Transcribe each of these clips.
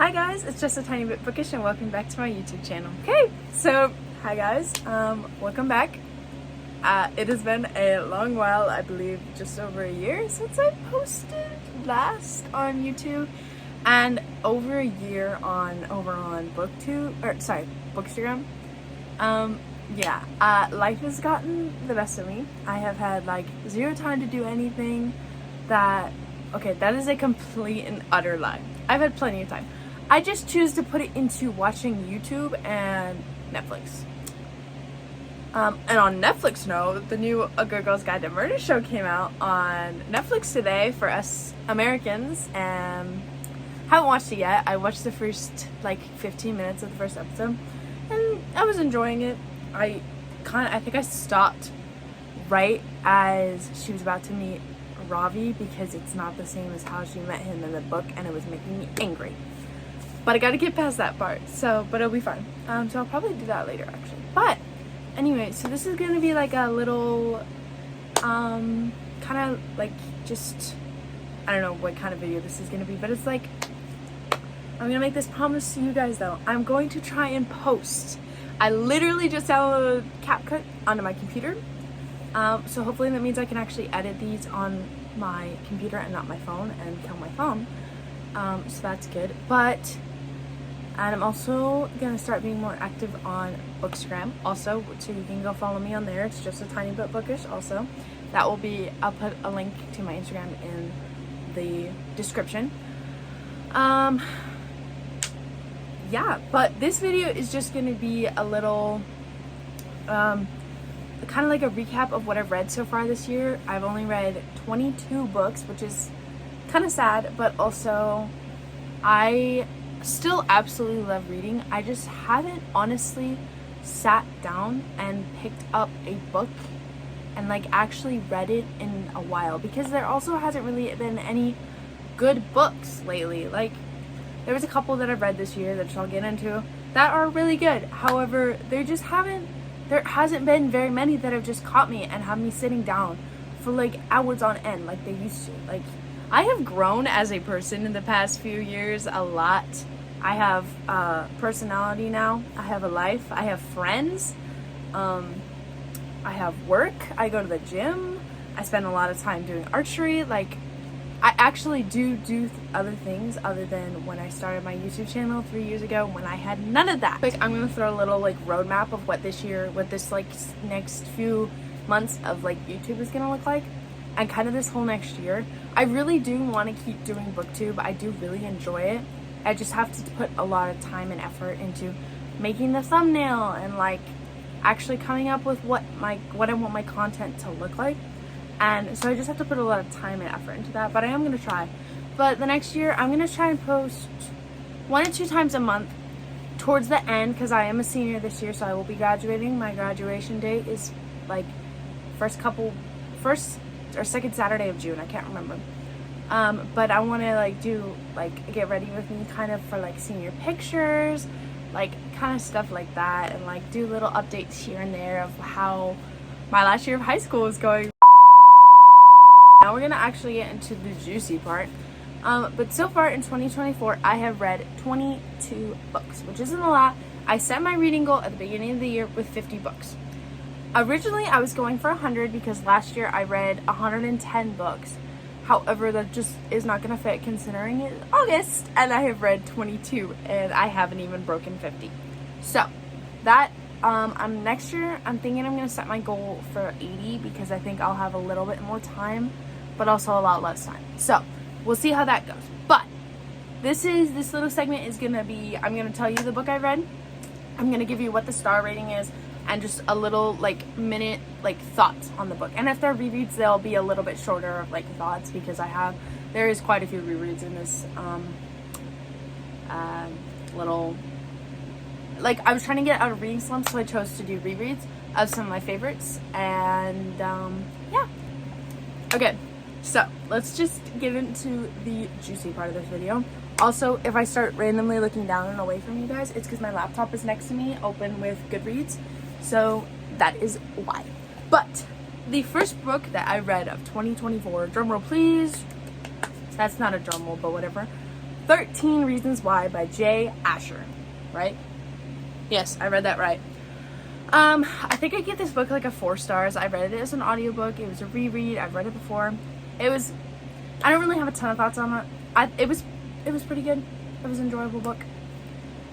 Hi guys, it's just a tiny bit bookish and welcome back to my YouTube channel. Okay, so hi guys, welcome back. It has been a long while, I believe just over a year since I posted last on YouTube, and over a year over on Bookstagram. Life has gotten the best of me. I have had like zero time to do anything that is a complete and utter lie. I've had plenty of time. I just choose to put it into watching YouTube and Netflix. And on Netflix, the new A Good Girl's Guide to Murder show came out on Netflix today for us Americans, and haven't watched it yet. I watched the first 15 minutes of the first episode, and I was enjoying it. I think I stopped right as she was about to meet Ravi because it's not the same as how she met him in the book, and it was making me angry. But I gotta get past that part, but it'll be fine. So I'll probably do that later, actually. But anyway, so this is gonna be like a little, kind of like just, I don't know what kind of video this is gonna be, but it's like, I'm gonna make this promise to you guys though. I'm going to try and post. I literally just downloaded CapCut onto my computer. So hopefully that means I can actually edit these on my computer and not my phone and kill my phone. So that's good. And I'm also gonna start being more active on Bookstagram also, so you can go follow me on there. It's just a tiny bit bookish also. I'll put a link to my Instagram in the description. Yeah, but this video is just gonna be a little, kind of like a recap of what I've read so far this year. I've only read 22 books, which is kind of sad, but also I still absolutely love reading. I just haven't honestly sat down and picked up a book and actually read it in a while, because there also hasn't really been any good books lately. There was a couple that I've read this year that I'll get into that are really good. However, there hasn't been very many that have just caught me and have me sitting down for hours on end like they used to. I have grown as a person in the past few years a lot. I have personality now. I have a life. I have friends. I have work. I go to the gym. I spend a lot of time doing archery. I actually do other things other than when I started my YouTube channel 3 years ago when I had none of that. I'm gonna throw a little roadmap of what this next few months of YouTube is gonna look like, and kind of this whole next year. I really do want to keep doing booktube. I do really enjoy it. I just have to put a lot of time and effort into making the thumbnail and actually coming up with what I want my content to look like. And so I just have to put a lot of time and effort into that, but I am going to try. But the next year, I'm going to try and post 1 or 2 times a month towards the end, because I am a senior this year, so I will be graduating. My graduation date is first or second Saturday of June. I can't remember. But I want to get ready with me kind of for senior pictures, kind of stuff like that, and do little updates here and there of how my last year of high school is going. Now we're gonna actually get into the juicy part. But so far in 2024, I have read 22 books, which isn't a lot. I set my reading goal at the beginning of the year with 50 books. Originally, I was going for 100 because last year I read 110 books. However, that just is not gonna fit considering it's August, and I have read 22, and I haven't even broken 50. So that next year, I'm thinking I'm gonna set my goal for 80 because I think I'll have a little bit more time, but also a lot less time. So we'll see how that goes. But this little segment is gonna be, I'm gonna tell you the book I read. I'm gonna give you what the star rating is and just a little minute thoughts on the book. And if they're rereads, they'll be a little bit shorter of thoughts, because there is quite a few rereads in this little, I was trying to get out of reading slump, so I chose to do rereads of some of my favorites. And yeah. Okay, so let's just get into the juicy part of this video. Also, if I start randomly looking down and away from you guys, it's because my laptop is next to me open with Goodreads, so that is why. But the first book that I read of 2024, drumroll please, that's not a drum roll, but whatever, 13 Reasons Why by Jay Asher, right? Yes, I read that right. I think I give this book like a 4 stars. I read it as an audiobook. It was a reread. I've read it before. I don't really have a ton of thoughts on it. It was pretty good. It was an enjoyable book.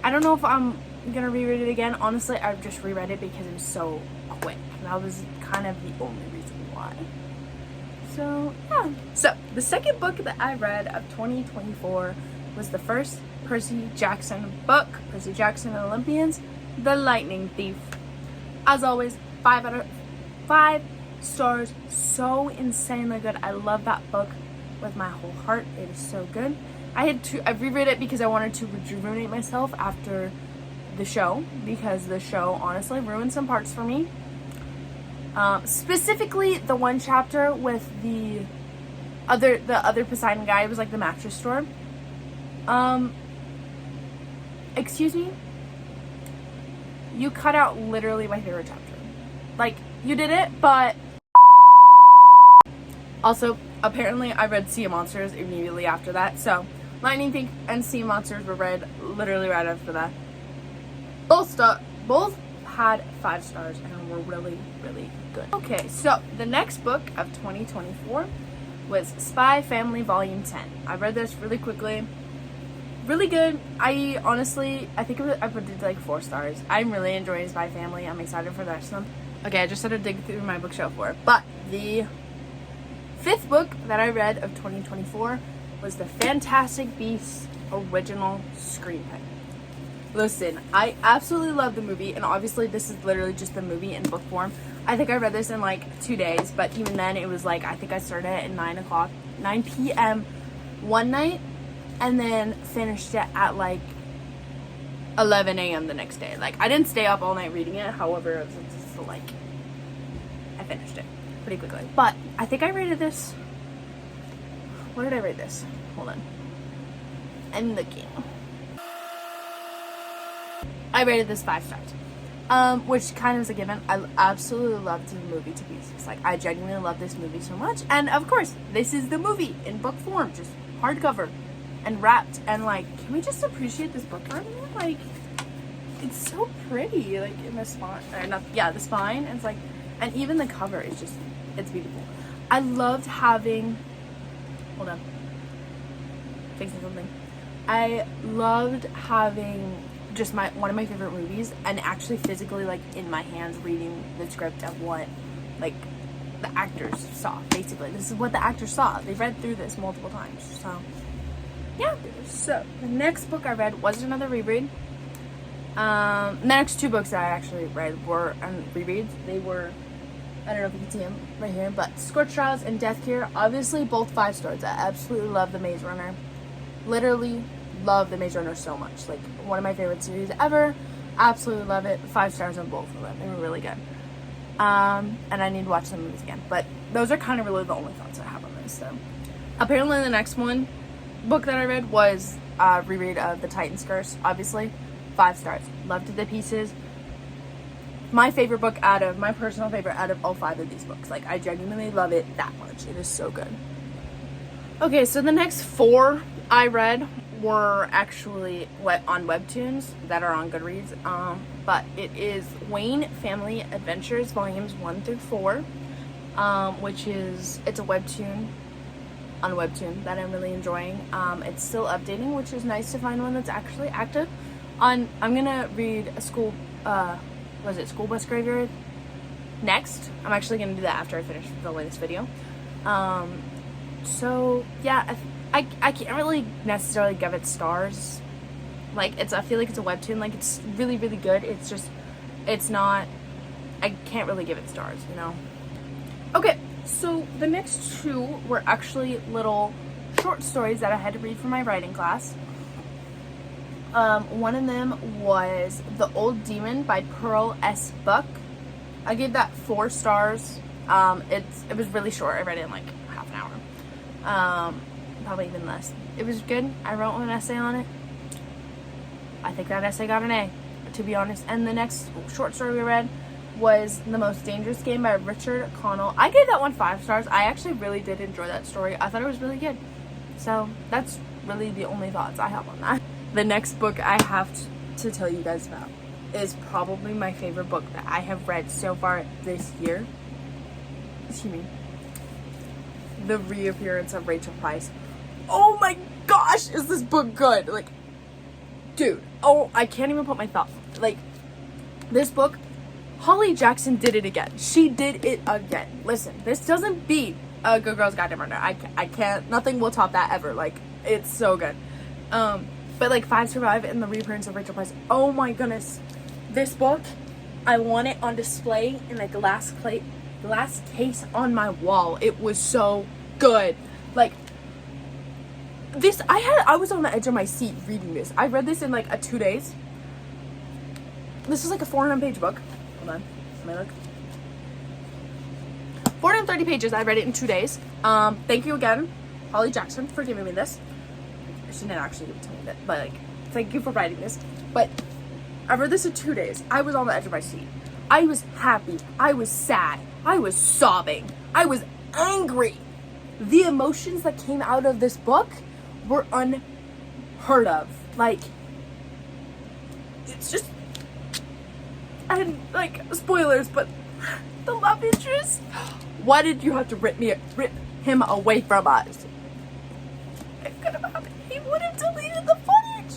I don't know if I'm gonna reread it again. Honestly, I just reread it because it was so quick. That was kind of the only reason why. So, yeah. So, the second book that I read of 2024 was the first Percy Jackson book, Percy Jackson and Olympians, The Lightning Thief. As always, 5 out of 5 stars. So insanely good. I love that book with my whole heart. It is so good. I reread it because I wanted to rejuvenate myself after the show, because the show honestly ruined some parts for me. Specifically the one chapter with the other Poseidon guy. It was like the mattress store. Excuse me? You cut out literally my favorite chapter. Like, you did it, but also, apparently I read Sea of Monsters immediately after that, so Lightning Thief and Sea of Monsters were read literally right after that. Both had 5 stars and were really, really good. Okay, so the next book of 2024 was Spy Family Volume 10. I read this really quickly. Really good. I think I put it like 4 stars. I'm really enjoying Spy Family. I'm excited for the rest of them. Okay, I just had to dig through my bookshelf for it. But the 5th book that I read of 2024 was the Fantastic Beasts original screenplay. Listen, I absolutely love the movie, and obviously this is literally just the movie in book form. I think I read this in like 2 days, but even then it was like, I think I started it at 9 p.m. one night, and then finished it at like 11 a.m. the next day. Like, I didn't stay up all night reading it, however, it was just like, I finished it pretty quickly. But I think I rated this, what did I rate this? Hold on. I'm looking. I rated this 5 stars, which kind of is a given. I absolutely loved the movie to pieces. Like, I genuinely love this movie so much. And of course, this is the movie in book form, just hardcover and wrapped. And like, can we just appreciate this book for a minute? Like, it's so pretty. Like, in the spine, or not, yeah, the spine. It's like, and even the cover is just, it's beautiful. I loved having, hold on, fixing something. I loved having just one of my favorite movies, and actually physically like in my hands reading the script of what like the actors saw. Basically, this is what the actors saw. They've read through this multiple times. So yeah. So the next book I read was another reread. The next 2 books that I actually read were rereads. They were, I don't know if you can see them right here, but Scorched Trials and Death Cure. Obviously both 5 stars. I absolutely love The Maze Runner. Literally love The Maze Runner so much. Like, one of my favorite series ever. Absolutely love it. 5 stars on both of them. They were really good. And I need to watch the movies again. But those are kind of really the only thoughts I have on this. So apparently the next book that I read was a reread of The Titan's Curse. Obviously 5 stars. Loved it to pieces. My personal favorite out of all 5 of these books. Like, I genuinely love it that much. It is so good. Okay, so the next 4 I read were actually on webtoons that are on Goodreads, but it is Wayne Family Adventures volumes 1 through 4, which is, it's a webtoon on Webtoon that I'm really enjoying. It's still updating, which is nice to find one that's actually active. I'm gonna read School Bus Graveyard next. I'm actually gonna do that after I finish filming this video. So yeah, I can't really necessarily give it stars. Like, I feel like it's a webtoon. Like, it's really, really good. It's just, it's not, I can't really give it stars, you know? Okay, so the next 2 were actually little short stories that I had to read for my writing class. One of them was The Old Demon by Pearl S. Buck. I gave that 4 stars. It was really short. I read it in like half an hour. Probably even less. It was good. I wrote an essay on it. I think that essay got an A, to be honest. And the next short story we read was The Most Dangerous Game by Richard Connell. I gave that one 5 stars. I actually really did enjoy that story. I thought it was really good. So that's really the only thoughts I have on that. The next book I have to tell you guys about is probably my favorite book that I have read so far this year. Excuse me. The Reappearance of Rachel Weisz. Oh my gosh, is this book good? Like, dude, oh, I can't even put my thought. Like, this book, Holly Jackson did it again. She did it again. Listen, this doesn't beat A Good Girl's Guide to Murder. I can't, nothing will top that ever. Like, it's so good. But like, Five Survive and The Reappearance of Rachel Weisz. Oh my goodness. This book, I want it on display in a glass case on my wall. It was so good. Like, this, I was on the edge of my seat reading this. I read this in like 2 days. This is like a 400-page book. Hold on, let me look. 430 pages. I read it in 2 days. Thank you again, Holly Jackson, for giving me this. She didn't actually give it to me, but like, thank you for writing this. But I read this in 2 days. I was on the edge of my seat. I was happy. I was sad. I was sobbing. I was angry. The emotions that came out of this book were unheard of. Like, it's just, and like, spoilers, but the love interest, why did you have to rip him away from us? It could have happened. He would have deleted the footage.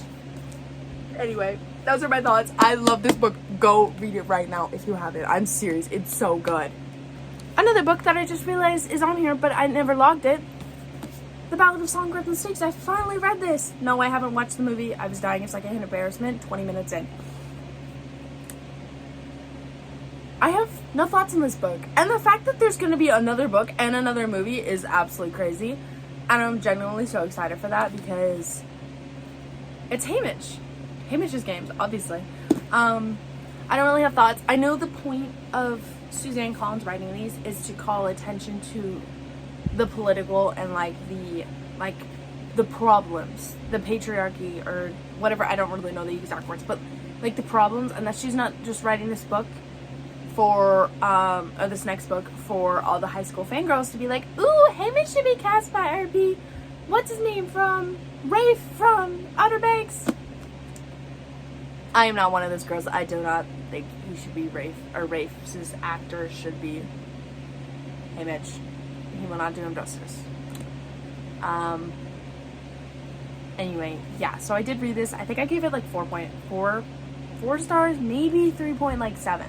Anyway, those are my thoughts. I love this book. Go read it right now if you haven't. I'm serious. It's so good. Another book that I just realized is on here, but I never logged it. The Ballad of Songbirds and Snakes. I finally read this. No, I haven't watched the movie. I was dying of secondhand embarrassment 20 minutes in. I have no thoughts on this book. And the fact that there's going to be another book and another movie is absolutely crazy. And I'm genuinely so excited for that because it's Hamish. Hamish's games, obviously. I don't really have thoughts. I know the point of Suzanne Collins writing these is to call attention to the political and the problems, the patriarchy or whatever. I don't really know the exact words, but like the problems, and that she's not just writing this book for or this next book for all the high school fangirls to be like, ooh, Hamish should be cast by what's his name from Rafe from Outer Banks. I am not one of those girls. I do not think he should be Rafe, or Rafe's actor should be Hamish. He will not do him justice. Anyway, yeah, so I did read this. I think I gave it like 4 stars, maybe 3.7.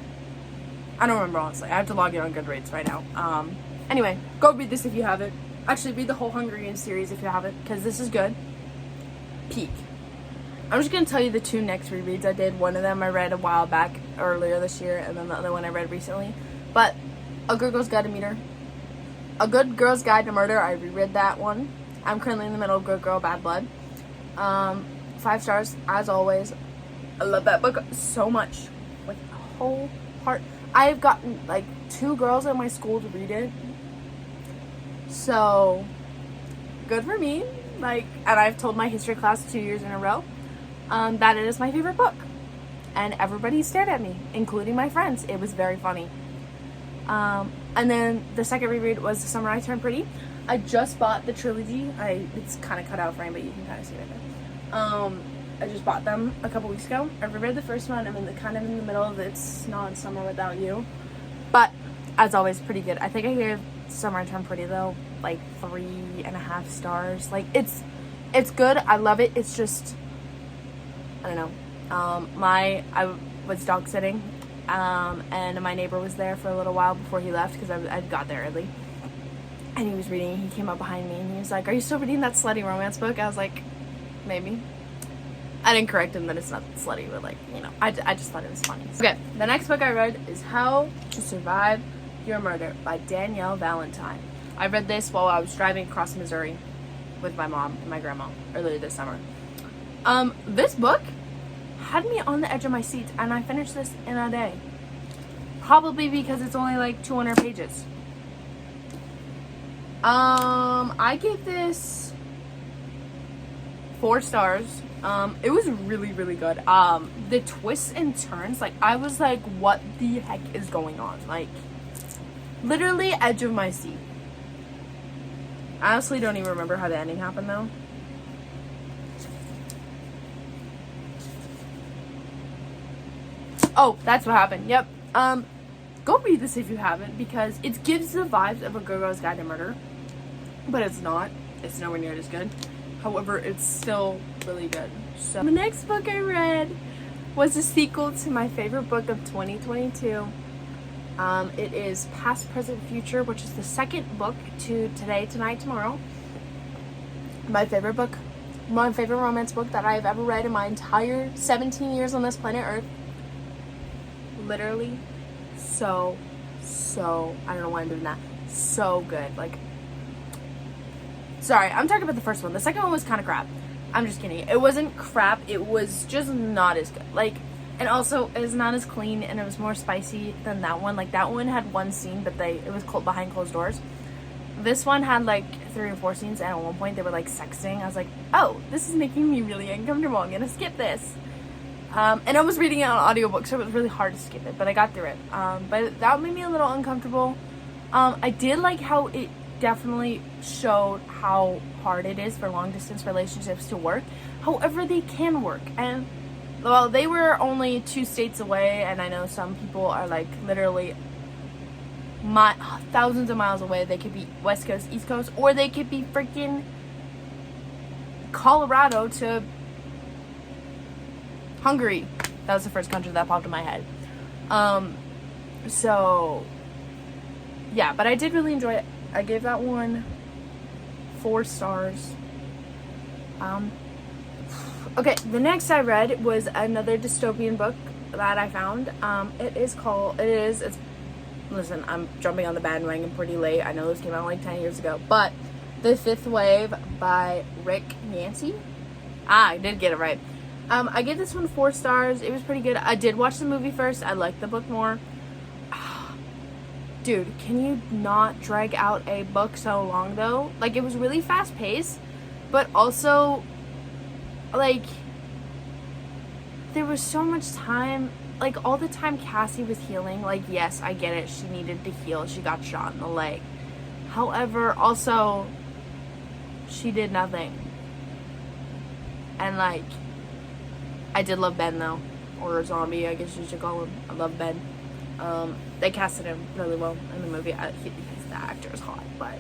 I don't remember, honestly. I have to log in on Goodreads right now. Anyway, go read this if you haven't. Actually, read the whole Hunger Games series if you haven't, because this is good. Peak. I'm just going to tell you the 2 next rereads I did. One of them I read a while back, earlier this year, and then the other one I read recently. But A Good Girl's Guide to Murder. A Good Girl's Guide to Murder, I reread that one. I'm currently in the middle of Good Girl, Bad Blood. 5 stars, as always. I love that book so much. With a whole heart. I have gotten, like, 2 girls at my school to read it. So, good for me. Like, and I've told my history class 2 years in a row that it is my favorite book. And everybody stared at me, including my friends. It was very funny. And then the second reread was The Summer I Turned Pretty. I just bought the trilogy. It's kind of cut out frame, but you can kind of see it right there. I just bought them a couple weeks ago. I reread the first one. I'm kind of in the middle of It's Not Summer Without You. But, as always, pretty good. I think I gave Summer I Turned Pretty, though, like 3.5 stars. Like, it's good. I love it. It's just, I don't know. I was dog sitting, and my neighbor was there for a little while before he left because I got there early. And he was reading. He came up behind me and he was like, "Are you still reading that slutty romance book?" I was like, "Maybe." I didn't correct him that it's not slutty, but like, you know, I just thought it was funny. Okay, the next book I read is How to Survive Your Murder by Danielle Valentine. I read this while I was driving across Missouri with my mom and my grandma earlier this summer. This book had me on the edge of my seat, and I finished this in a day. Probably because it's only like 200 pages. I gave this 4 stars. It was really, really good. The twists and turns, like, I was like, what the heck is going on? Like, literally edge of my seat. I honestly don't even remember how the ending happened, though. Oh, that's what happened. Yep. Go read this if you haven't, because it gives the vibes of a Good Girl's Guide to Murder, but it's not. It's nowhere near as good. However, it's still really good. So the next book I read was a sequel to my favorite book of 2022. It is Past, Present, Future, which is the second book to Today, Tonight, Tomorrow. My favorite book, my favorite romance book that I've ever read in my entire 17 years on this planet Earth. Literally, so, I don't know why I'm doing that. So good. Like, sorry, I'm talking about the first one. The second one was kind of crap. I'm just kidding. It wasn't crap. It was just not as good. Like, and also it was not as clean, and it was more spicy than that one. Like, that one had one scene, but it was behind closed doors. This one had like 3 or 4 scenes, and at one point they were like sexting. I was like, oh, this is making me really uncomfortable. I'm gonna skip this. And I was reading it on audiobook, so it was really hard to skip it, but I got through it. But that made me a little uncomfortable. I did like how it definitely showed how hard it is for long distance relationships to work. However, they can work. And well, they were only 2 states away, and I know some people are like literally thousands of miles away. They could be West Coast, East Coast, or they could be freaking Colorado to Hungary. That was the first country that popped in my head. So yeah, but I did really enjoy it. I gave that one 4 stars. Okay, the next I read was another dystopian book that I found. Listen, I'm jumping on the bandwagon pretty late. I know this came out like 10 years ago, but The Fifth Wave by Rick Yancey. I did get it right. I gave this one 4 stars. It was pretty good. I did watch the movie first. I liked the book more. Dude, can you not drag out a book so long though? Like, it was really fast paced, but also like there was so much time. Like, all the time Cassie was healing, like, yes, I get it, she needed to heal, she got shot in the leg. However, also, she did nothing. And, like, I did love Ben, though. Or Zombie, I guess you should call him. I love Ben. They casted him really well in the movie. The actor is hot, but...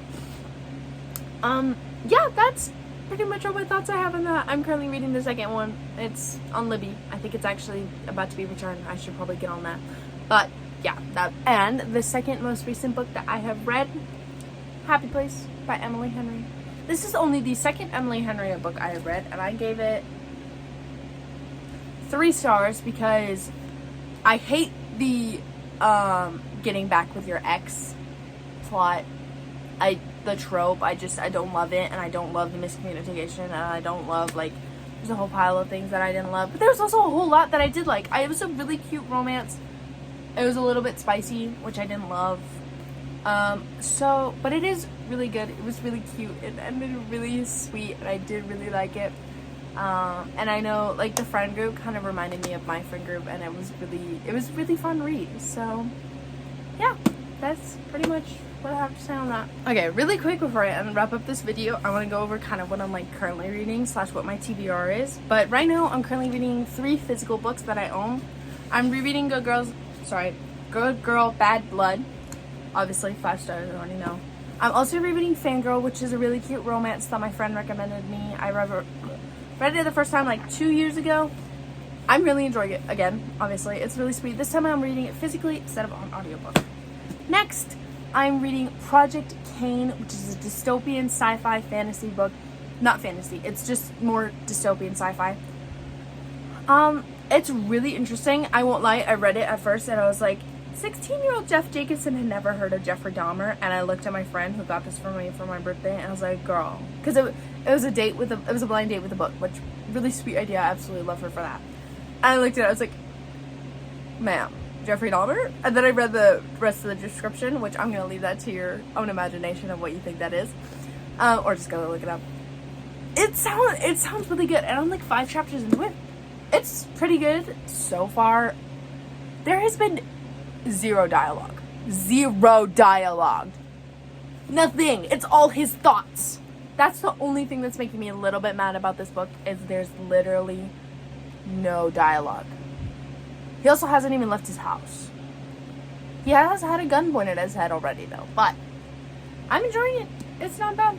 yeah, that's pretty much all my thoughts I have on that. I'm currently reading the second one. It's on Libby. I think it's actually about to be returned. I should probably get on that. But yeah, that. And the second most recent book that I have read, Happy Place by Emily Henry. This is only the second Emily Henry book I have read, and I gave it 3 stars because I hate the getting back with your ex plot. The trope, I don't love it, and I don't love the miscommunication, and I don't love, like, there's a whole pile of things that I didn't love, but there's also a whole lot that I did like. It was a really cute romance. It was a little bit spicy, which I didn't love, but it is really good. It was really cute, and ended really sweet, and I did really like it, and I know, like, the friend group kind of reminded me of my friend group, and it was really fun read, so, yeah, that's pretty much what I have to say on that. Okay, really quick before I wrap up this video, I want to go over kind of what I'm like currently reading / what my TBR is. But right now I'm currently reading 3 physical books that I own. I'm rereading Good Girl Bad Blood. Obviously 5 stars, I already know. I'm also rereading Fangirl, which is a really cute romance that my friend recommended me. I read it the first time like 2 years ago. I'm really enjoying it again, obviously. It's really sweet. This time I'm reading it physically instead of on audiobook. Next, I'm reading Project Cain, which is a dystopian sci-fi fantasy book. Not fantasy, it's just more dystopian sci-fi. It's really interesting. I won't lie, I read it at first and I was like, 16-year-old Jeff Jacobson had never heard of Jeffrey Dahmer, and I looked at my friend who got this for me for my birthday, and I was like, girl, because it was a blind date with a book, which, really sweet idea. I absolutely love her for that. And I looked at it, I was like, ma'am, Jeffrey Dahmer? And then I read the rest of the description, which I'm going to leave that to your own imagination of what you think that is. Or just go look it up. It sounds really good, and I'm like 5 chapters into it. It's pretty good so far. There has been 0 dialogue. 0 dialogue. Nothing. It's all his thoughts. That's the only thing that's making me a little bit mad about this book, is there's literally no dialogue. He also hasn't even left his house. He has had a gun pointed at his head already though, but I'm enjoying it. It's not bad.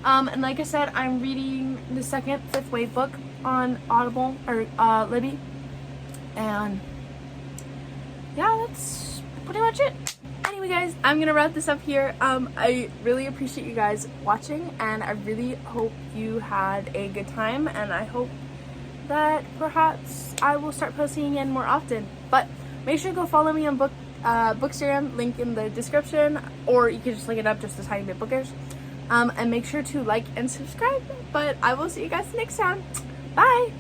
And like I said, I'm reading the second Fifth Wave book on Audible or Libby, and yeah, that's pretty much it. Anyway, guys, I'm gonna wrap this up here. I really appreciate you guys watching, and I really hope you had a good time, and I hope that perhaps I will start posting again more often. But make sure to go follow me on Bookstagram, link in the description, or you can just look it up, just a tiny bit bookers. And make sure to like and subscribe. But I will see you guys next time. Bye.